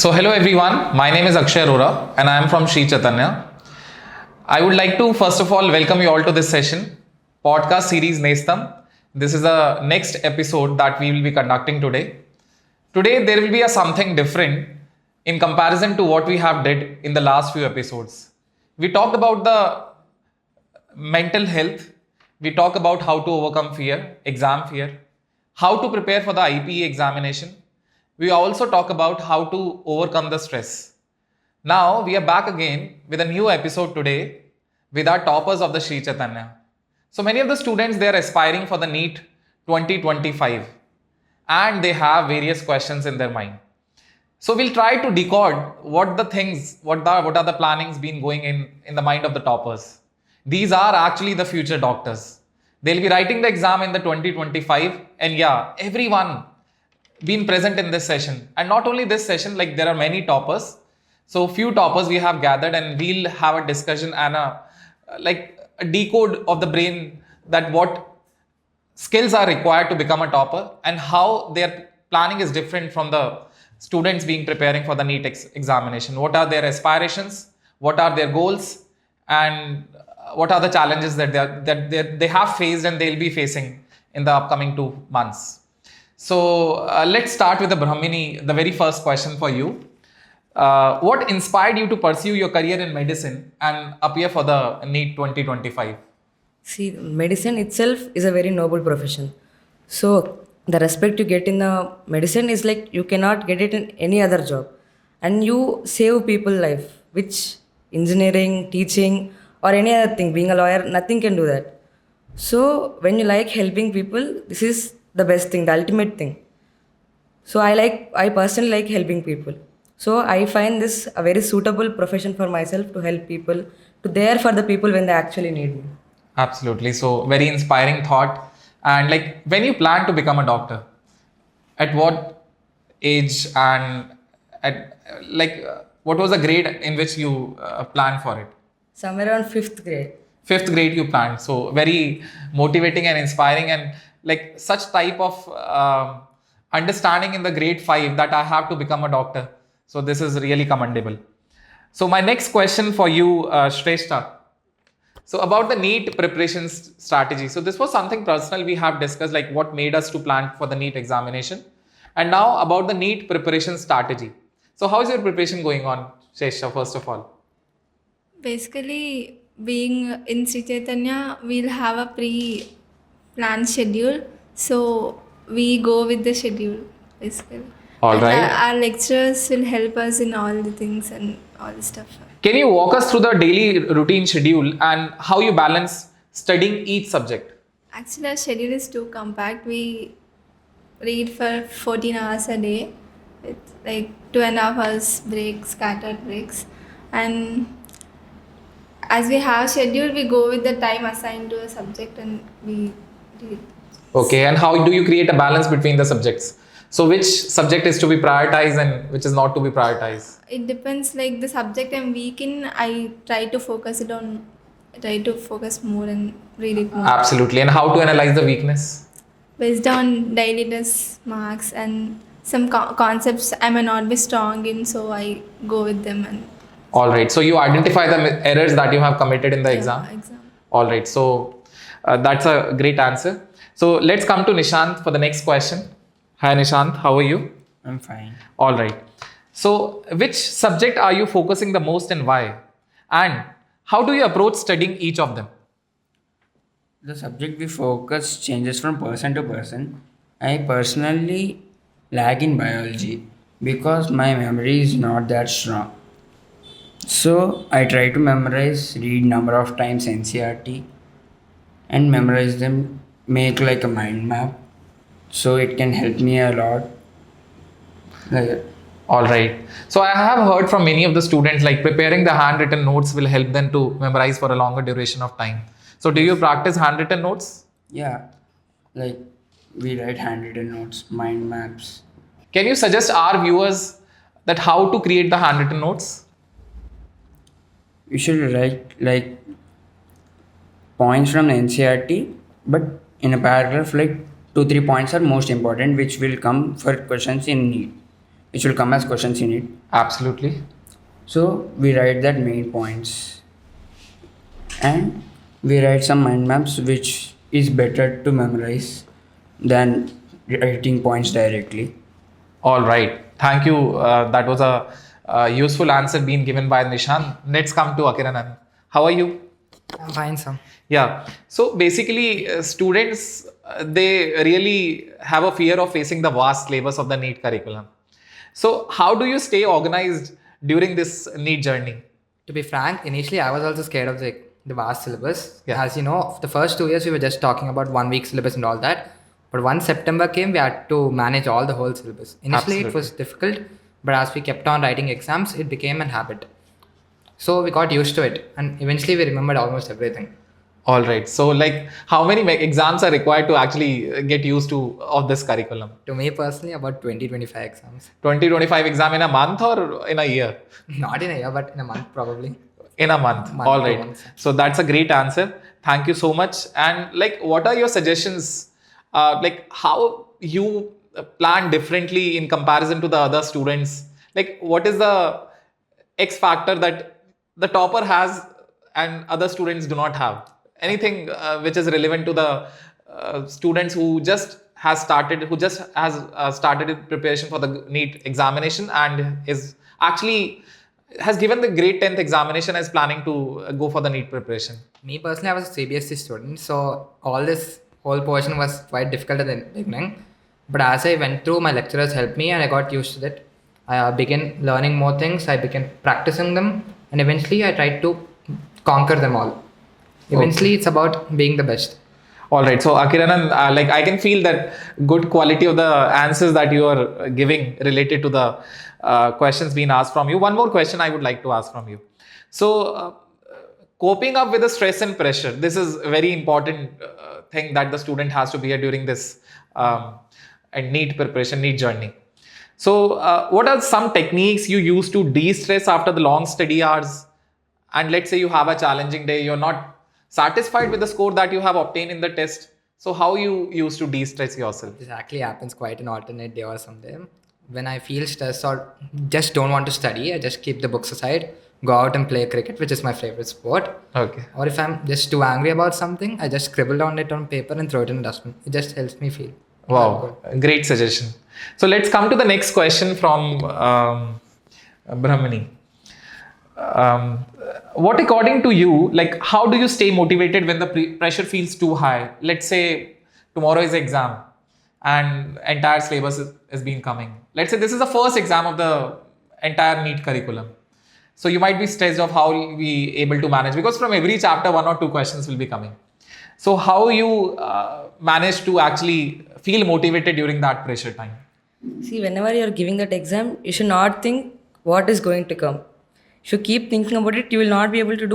So hello everyone, my name is Akshay Arora and I am from Chaitanya. I would like to first of all welcome you all to this session, podcast series Nestam. This is the next episode that we will be conducting today. Today there will be a something different in comparison to what we have did in the last few episodes. We talked about the mental health, we talk about how to overcome fear, exam fear, how to prepare for the IPE examination. We also talk about how to overcome the stress. Now we are back again with a new episode today with our toppers of the Sri Chaitanya. So many of the students, they are aspiring for the NEET 2025 and they have various questions in their mind. So we'll try to decode what are the plannings been going in the mind of the toppers. These are actually the future doctors. They'll be writing the exam in the 2025 and yeah, everyone been present in this session. And not only this session, like there are many toppers. So few toppers we have gathered and we'll have a discussion and a decode of the brain that what skills are required to become a topper and how their planning is different from the students being preparing for the NEET examination. What are their aspirations? What are their goals? And what are the challenges that they have faced and they'll be facing in the upcoming 2 months? So let's start with the Brahmini, the very first question for you. What inspired you to pursue your career in medicine and appear for the NEET 2025? See, medicine itself is a very noble profession. So the respect you get in the medicine is like you cannot get it in any other job. And you save people life, which engineering, teaching or any other thing, being a lawyer, nothing can do that. So when you like helping people, this is the best thing, the ultimate thing. So I personally like helping people. So I find this a very suitable profession for myself to help people, to there for the people when they actually need me. Absolutely. So very inspiring thought. And like when you plan to become a doctor, at what age and what was the grade in which you planned for it? Somewhere around 5th grade. 5th grade you planned. So very motivating and inspiring and like such type of understanding in the grade 5 that I have to become a doctor. So this is really commendable. So my next question for you, Shrestha. So about the NEET preparation strategy. So this was something personal we have discussed, like what made us to plan for the NEET examination. And now about the NEET preparation strategy. So how is your preparation going on, Shrestha, first of all? Basically, being in Sri Chaitanya, we'll have a pre-planned schedule. So we go with the schedule, basically. All And right. our lecturers will help us in all the things and all the stuff. Can you walk us through the daily routine schedule and how you balance studying each subject? Actually, our schedule is too compact. We read for 14 hours a day with like 2.5 hours breaks, scattered breaks. And as we have schedule, we go with the time assigned to a subject and we read. Okay, and how do you create a balance between the subjects? So which subject is to be prioritized and which is not to be prioritized? It depends, like the subject I'm weak in, I try to focus more and read it more. Absolutely. And how to analyze the weakness? Based on daily test marks and some concepts I may not be strong in, so I go with them and All right. So you identify the errors that you have committed in the exam? exam. All right. So that's a great answer. So let's come to Nishant for the next question. Hi Nishant, how are you? I'm fine. All right. So which subject are you focusing the most and why? And how do you approach studying each of them? The subject we focus changes from person to person. I personally lag in biology because my memory is not that strong. So I try to memorize, read number of times NCERT and memorize them, make like a mind map. So it can help me a lot. All right. So I have heard from many of the students like preparing the handwritten notes will help them to memorize for a longer duration of time. So do you practice handwritten notes? Yeah, like we write handwritten notes, mind maps. Can you suggest our viewers that how to create the handwritten notes? You should write like points from the NCERT, but in a paragraph like 2-3 points are most important, which will come for questions in NEET. which will come as questions in it. Absolutely. So we write that main points, and we write some mind maps, which is better to memorize than writing points directly. All right. Thank you. That was a useful answer being given by Nishan. Let's come to Akiranan. How are you? I'm fine, sir. Yeah. So basically, students they really have a fear of facing the vast syllabus of the NEET curriculum. So how do you stay organized during this NEET journey? To be frank, initially I was also scared of the vast syllabus. Yeah. As you know, the first 2 years we were just talking about 1 week syllabus and all that. But once September came, we had to manage all the whole syllabus. Initially it was difficult, but as we kept on writing exams, it became an habit. So we got used to it, and eventually we remembered almost everything. All right. So like, how many exams are required to actually get used to of this curriculum? To me personally, about 20-25 exams. 20-25 exam in a month or in a year? Not in a year, but in a month probably. In a month. Month All to right. month. So that's a great answer. Thank you so much. And like, what are your suggestions? Like, how you plan differently in comparison to the other students? Like, what is the X factor that the topper has and other students do not have? Anything which is relevant to the students who just has started in preparation for the NEET examination and is actually has given the grade 10th examination as planning to go for the NEET preparation. Me personally, I was a CBSE student, so all this whole portion was quite difficult at the beginning. But as I went through, my lecturers helped me and I got used to it. I began learning more things, I began practicing them, and eventually I tried to conquer them all. Eventually, it's about being the best. All right. So Akiranan, like I can feel that good quality of the answers that you are giving related to the questions being asked from you. One more question I would like to ask from you. So coping up with the stress and pressure. This is a very important thing that the student has to bear during this and NEET preparation, NEET journey. So what are some techniques you use to de-stress after the long study hours? And let's say you have a challenging day, you're not satisfied with the score that you have obtained in the test. So how you used to de-stress yourself? This actually happens quite an alternate day or someday. When I feel stressed or just don't want to study, I just keep the books aside, go out and play cricket, which is my favorite sport. Okay. Or if I'm just too angry about something, I just scribble down it on paper and throw it in the dustbin. It just helps me feel. Wow, great suggestion. So let's come to the next question from Brahmani. What according to you, like how do you stay motivated when the pressure feels too high? Let's say tomorrow is exam and entire syllabus is been coming. Let's say this is the first exam of the entire NEET curriculum. So you might be stressed of how you'll be able to manage, because from every chapter 1 or 2 questions will be coming. So how you manage to actually feel motivated during that pressure time? See, whenever you're giving that exam, you should not think what is going to come. If you keep thinking about it, you will not be able to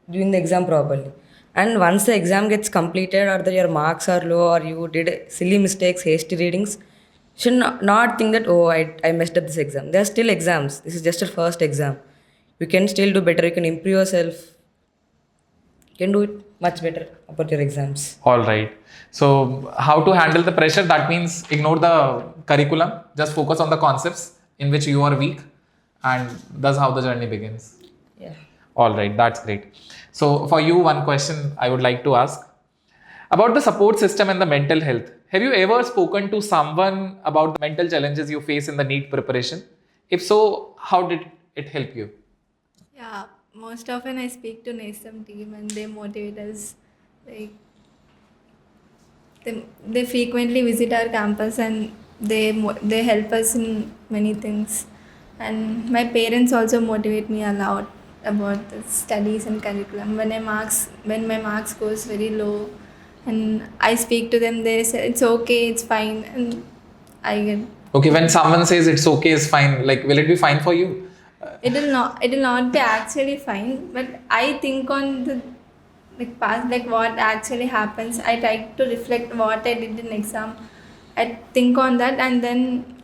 doing the exam properly. And once the exam gets completed or your marks are low or you did silly mistakes, hasty readings, you should not think that, oh, I messed up this exam. There are still exams. This is just a first exam. You can still do better. You can improve yourself. You can do it much better about your exams. All right. So how to handle the pressure? That means ignore the curriculum. Just focus on the concepts in which you are weak. And that's how the journey begins. Yeah. All right. That's great. So for you, one question I would like to ask about the support system and the mental health. Have you ever spoken to someone about the mental challenges you face in the NEET preparation? If so, how did it help you? Yeah, most often I speak to NESM team and they motivate us. Like they frequently visit our campus and they help us in many things. And my parents also motivate me a lot about the studies and curriculum. When my marks goes very low, and I speak to them, they say it's okay, it's fine, and I get. Okay, when someone says it's okay, it's fine. Like, will it be fine for you? It will not be actually fine, but I think on the past, like what actually happens. I try to reflect what I did in exam. I think on that, and then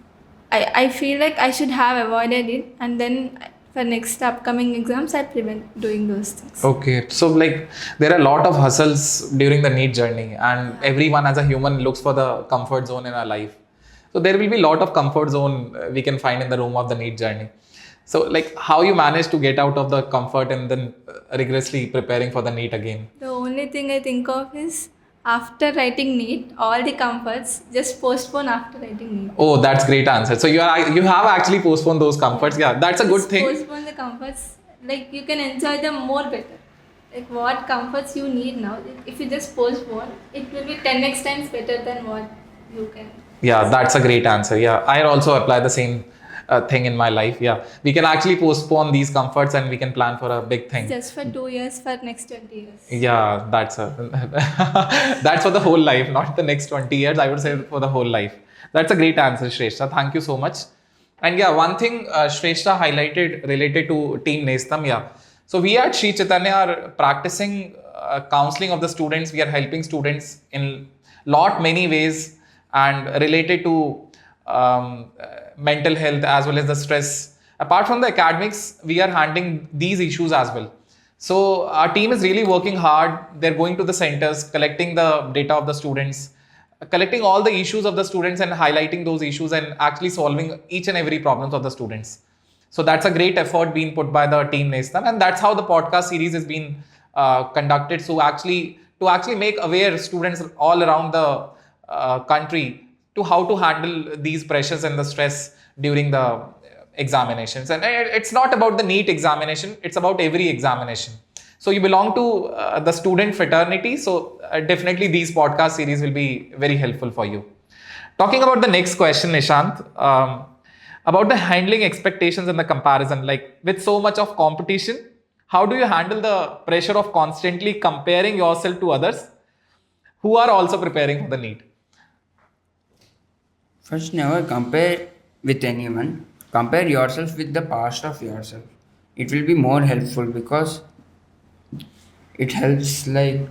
I feel like I should have avoided it, and then for next upcoming exams I prevent doing those things. Okay, so like there are a lot of hustles during the NEET journey, and everyone as a human looks for the comfort zone in our life. So there will be a lot of comfort zone we can find in the room of the NEET journey. So like how you manage to get out of the comfort and then rigorously preparing for the NEET again? The only thing I think of is after writing NEET, all the comforts just postpone after writing NEET. Oh, that's great answer. So you have actually postponed those comforts. Yeah, that's a good Just thing. postpone the comforts. Like you can enjoy them more better. Like what comforts you need now. If you just postpone, it will be 10x times better than what you can. Yeah, that's a great answer. Yeah, I also apply the same thing in my life. Yeah, we can actually postpone these comforts and we can plan for a big thing. Just for 2 years, for next 20 years. Yeah, that's for the whole life, not the next 20 years. I would say for the whole life. That's a great answer, Shrestha. Thank you so much. And yeah, one thing Shrestha highlighted related to Team Nestam. Yeah, so we at Sri Chaitanya are practicing counseling of the students. We are helping students in many ways and related to mental health as well as the stress. Apart from the academics, we are handling these issues as well. So our team is really working hard. They're going to the centers, collecting the data of the students, collecting all the issues of the students and highlighting those issues and actually solving each and every problems of the students. So that's a great effort being put by the team Nestam, and that's how the podcast series is being conducted. So to actually make aware students all around the country to how to handle these pressures and the stress during the examinations. And it's not about the NEET examination, it's about every examination. So you belong to the student fraternity, so definitely these podcast series will be very helpful for you. Talking about the next question, Nishant, about the handling expectations and the comparison, like with so much of competition, how do you handle the pressure of constantly comparing yourself to others who are also preparing for the NEET? First, never compare with anyone. Compare yourself with the past of yourself. It will be more helpful because it helps, like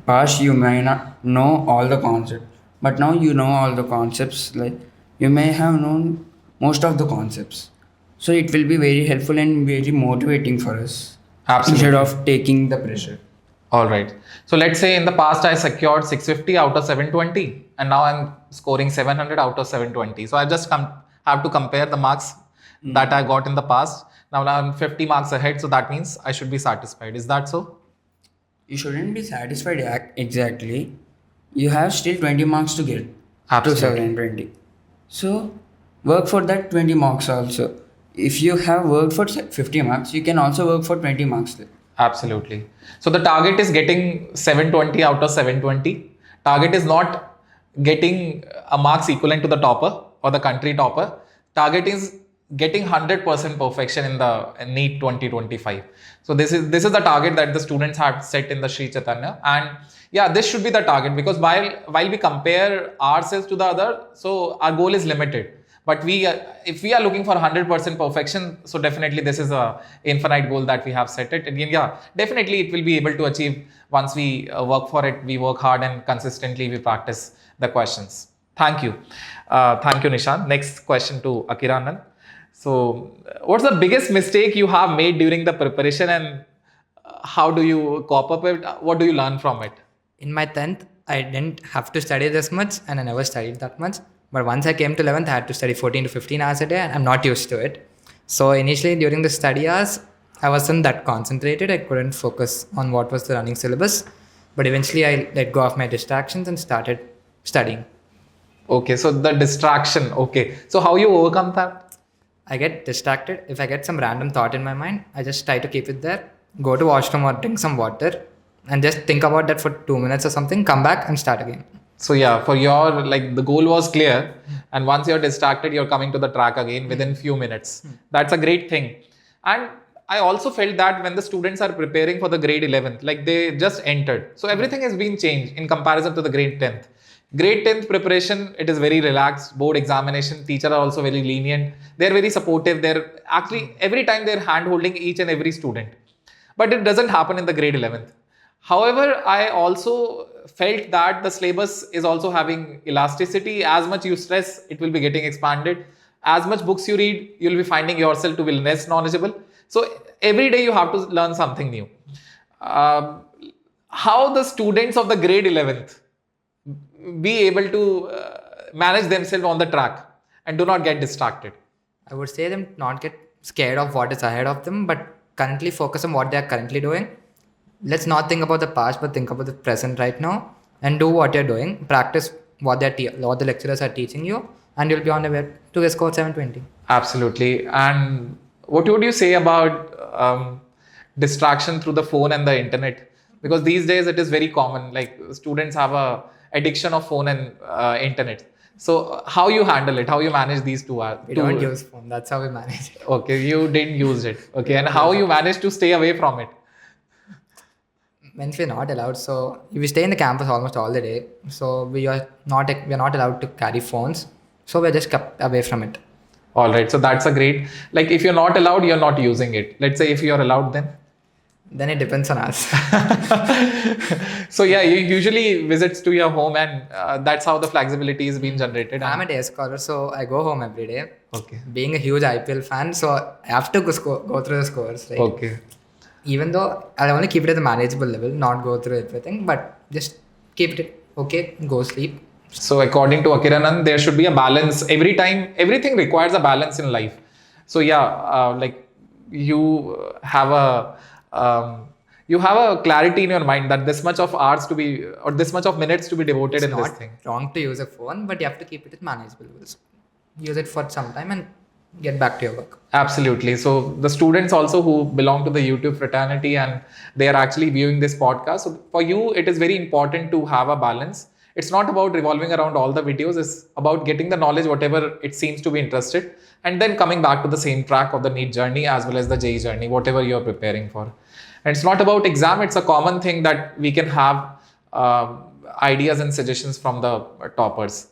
past you may not know all the concepts, but now you know all the concepts. Like you may have known most of the concepts. So it will be very helpful and very motivating for us. Absolutely. Instead of taking the pressure. All right. So let's say in the past I secured 650 out of 720 and now I'm scoring 700 out of 720. So I just have to compare the marks that I got in the past. Now I'm 50 marks ahead, so that means I should be satisfied. Is that so? You shouldn't be satisfied exactly. You have still 20 marks to get Absolutely. to 720. So work for that 20 marks also. If you have worked for 50 marks, you can also work for 20 marks there. Absolutely. So the target is getting 720 out of 720. Target is not getting a marks equivalent to the topper or the country topper. Target is getting 100% perfection in the NEET 2025. So this is the target that the students have set in the Sri Chaitanya, and yeah, this should be the target, because while we compare ourselves to the other, so our goal is limited. But if we are looking for 100% perfection, so definitely this is a infinite goal that we have set it. Again, yeah, definitely it will be able to achieve once we work for it. We work hard and consistently we practice the questions. Thank you. Thank you, Nishant. Next question to Akiranand. So what's the biggest mistake you have made during the preparation, and how do you cope up with it? What do you learn from it? In my 10th, I didn't have to study this much and I never studied that much. But once I came to 11th, I had to study 14 to 15 hours a day and I'm not used to it. So initially during the study hours, I wasn't that concentrated. I couldn't focus on what was the running syllabus. But eventually I let go of my distractions and started studying. Okay, so the distraction. Okay, so how you overcome that? I get distracted. If I get some random thought in my mind, I just try to keep it there, go to washroom or drink some water and just think about that for 2 minutes or something, come back and start again. So yeah, for your, like, the goal was clear, and once you're distracted, you're coming to the track again within few minutes. That's a great thing. And I also felt that when the students are preparing for the grade 11th, like they just entered, so everything has been changed in comparison to the grade 10th. Grade 10th preparation, it is very relaxed. Board examination, teachers are also very lenient. They're very supportive. They're actually, every time they're hand holding each and every student. But it doesn't happen in the grade 11th. However, I also felt that the syllabus is also having elasticity. As much you stress, it will be getting expanded. As much books you read, you'll be finding yourself to be less knowledgeable. So every day you have to learn something new. How the students of the grade 11th be able to manage themselves on the track and do not get distracted? I would say them not get scared of what is ahead of them, but currently focus on what they are currently doing. Let's not think about the past, but think about the present right now, and do what you're doing. Practice what what the lecturers are teaching you, and you'll be on the way to score 720. Absolutely. And what would you say about distraction through the phone and the internet? Because these days it is very common. Like students have a addiction of phone and internet. So how you handle it? How you manage these two? We don't use phone. That's how we manage it. Okay, you didn't use it. Okay, and how you manage to stay away from it? Means we're not allowed. So we stay in the campus almost all the day. So we are not allowed to carry phones. So we're just kept away from it. All right, so that's a great. Like if you're not allowed, you're not using it. Let's say if you're allowed, then it depends on us. So yeah, you usually visits to your home, and that's how the flexibility is being generated. I'm a day scholar, so I go home every day. Okay. Being a huge IPL fan, so I have to go through the scores. Right? Okay. Even though I'll only keep it at the manageable level, not go through everything, but just keep it okay, go sleep. So according to Akiranand, there should be a balance. Every time, everything requires a balance in life. So yeah, like you have a clarity in your mind that this much of hours to be, or this much of minutes to be devoted It's in not this thing. wrong to use a phone, but you have to keep it at manageable levels. Use it for some time and get back to your work. Absolutely. So the students also who belong to the YouTube fraternity and they are actually viewing this podcast. So for you, it is very important to have a balance. It's not about revolving around all the videos. It's about getting the knowledge, whatever it seems to be interested, and then coming back to the same track of the NEET journey as well as the JEE journey, whatever you're preparing for. And it's not about exam. It's a common thing that we can have ideas and suggestions from the toppers.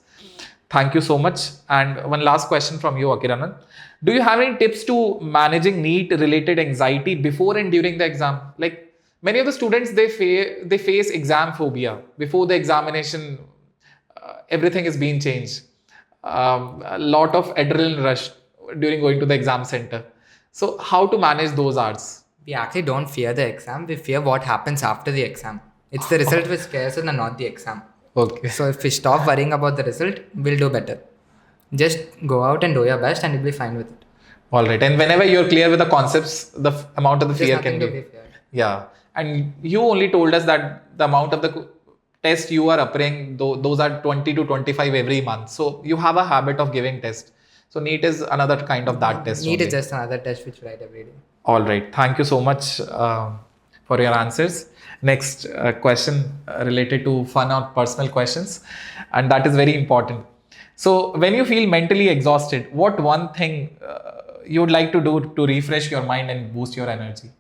Thank you so much. And one last question from you, Akiranand. Do you have any tips to managing NEET related anxiety before and during the exam? Like many of the students, they face exam phobia before the examination. Everything is being changed. A lot of adrenaline rush during going to the exam center. So how to manage those hours? We actually don't fear the exam. We fear what happens after the exam. It's the result which scares us and not the exam. Okay. So if we stop worrying about the result, we'll do better. Just go out and do your best and you'll be fine with it. All right. And whenever you're clear with the concepts, the amount of the There's fear nothing can to be. be feared. Yeah. And you only told us that the amount of the test you are appearing, those are 20 to 25 every month. So you have a habit of giving test. So NEET is another kind of that test. NEET only. is just another test which we write every day. All right. Thank you so much for your answers. Next question related to fun or personal questions. And that is very important. So when you feel mentally exhausted, what one thing you would like to do to refresh your mind and boost your energy?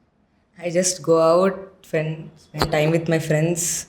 I just go out, spend time with my friends,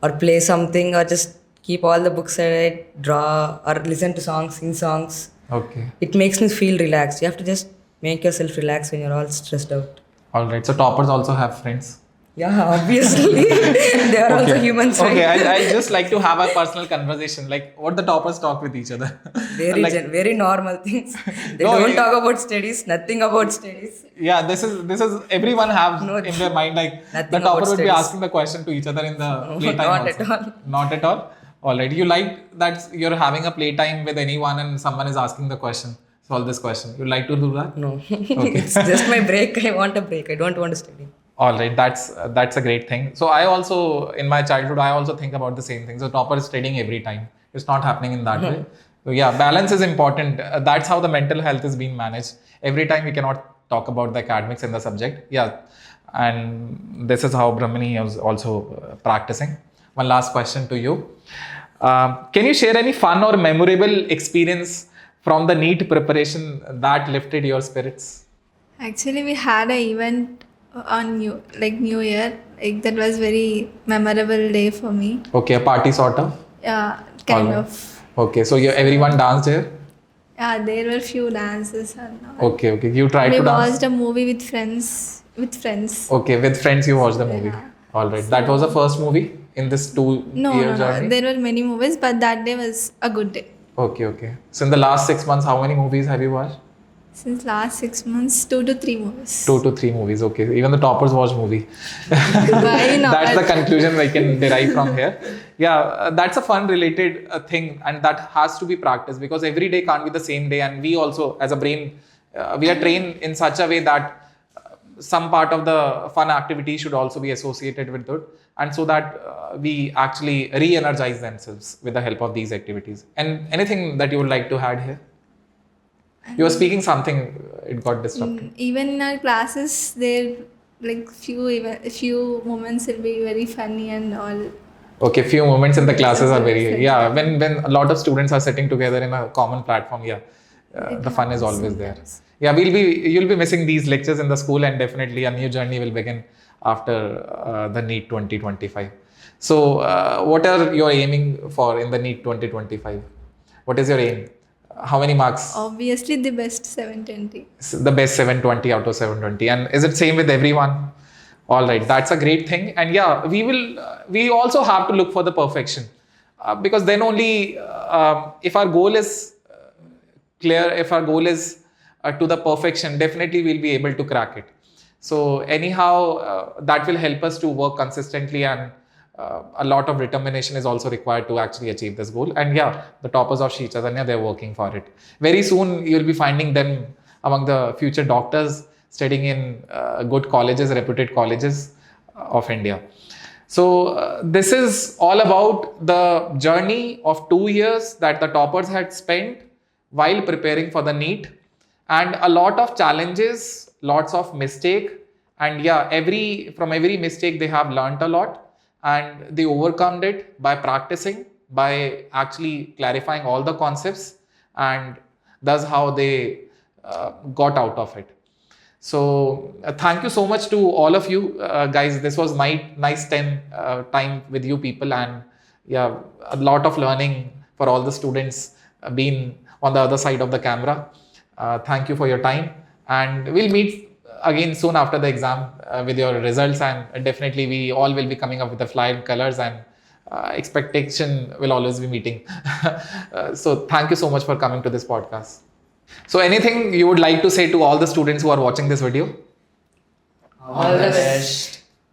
or play something, or just keep all the books I read, draw, or listen to songs, sing songs. Okay. It makes me feel relaxed. You have to just make yourself relax when you're all stressed out. All right. So toppers also have friends. Yeah, obviously. They are also humans, right? Okay, I just like to have a personal conversation, like what the toppers talk with each other. Very, Like- very normal things. They No, don't yeah. talk about studies, nothing about studies. Yeah, this is everyone have No, in their mind, like nothing the about topper would be studies. asking the question to each other in the playtime not also. at all. Not at all. All right. You like that you're having a playtime with anyone and someone is asking the question, solve this question. You like to do that? No. It's just my break. I want a break. I don't want to study. All right, that's a great thing. So I also, in my childhood, I also think about the same thing. So topper is studying every time. It's not happening in that way. So yeah, balance is important. That's how the mental health is being managed. Every time we cannot talk about the academics in the subject. Yeah, and this is how Brahmani is also practicing. One last question to you. Can you share any fun or memorable experience from the NEET preparation that lifted your spirits? Actually, we had an event on New Year. Like that was very memorable day for me. Okay, a party sort of. Yeah, kind Alright. of. Okay, so everyone danced here? Yeah, there were few dances and all. Okay, you tried We to dance? watched a movie with friends. Okay, with friends you watched the movie. Yeah. Alright, that was the first movie in this 2 No, year no, no. journey? There were many movies, but that day was a good day. Okay. So in the last 6 months, how many movies have you watched? Since last 6 months, 2 to 3 movies. 2 to 3 movies. Okay, even the toppers watch movie. Why not? That's the conclusion I can derive from here. Yeah, that's a fun related thing, and that has to be practiced because every day can't be the same day. And we also, as a brain, we are trained in such a way that some part of the fun activity should also be associated with it, and so that we actually re-energize themselves with the help of these activities. And anything that you would like to add here? You were speaking something, it got disrupted. Even in our classes, there like few moments will be very funny and all. Okay, few moments in the classes are very, Exactly. yeah, when a lot of students are sitting together in a common platform, yeah, It the fun is happens always there. sometimes. Yeah, you'll be missing these lectures in the school, and definitely a new journey will begin after the NEET 2025. So, what are you aiming for in the NEET 2025? What is your aim? How many marks? Obviously, the best 720. The best 720 out of 720. And is it same with everyone? All right, that's a great thing. And yeah, we also have to look for the perfection because then only if our goal is clear, if our goal is to the perfection, definitely we'll be able to crack it. So anyhow, that will help us to work consistently, and a lot of determination is also required to actually achieve this goal. And yeah, the toppers of Sri Chaitanya, they're working for it. Very soon, you'll be finding them among the future doctors studying in good colleges, reputed colleges of India. So this is all about the journey of 2 years that the toppers had spent while preparing for the NEET, and a lot of challenges, lots of mistake, and yeah, from every mistake they have learnt a lot, and they overcome it by practicing, by actually clarifying all the concepts, and that's how they got out of it. So thank you so much to all of you guys. This was my nice time with you people, and yeah, a lot of learning for all the students being on the other side of the camera. Thank you for your time, and we'll meet again soon after the exam with your results, and definitely we all will be coming up with the flying colors, and expectation will always be meeting. So thank you so much for coming to this podcast. So anything you would like to say to all the students who are watching this video? All the best.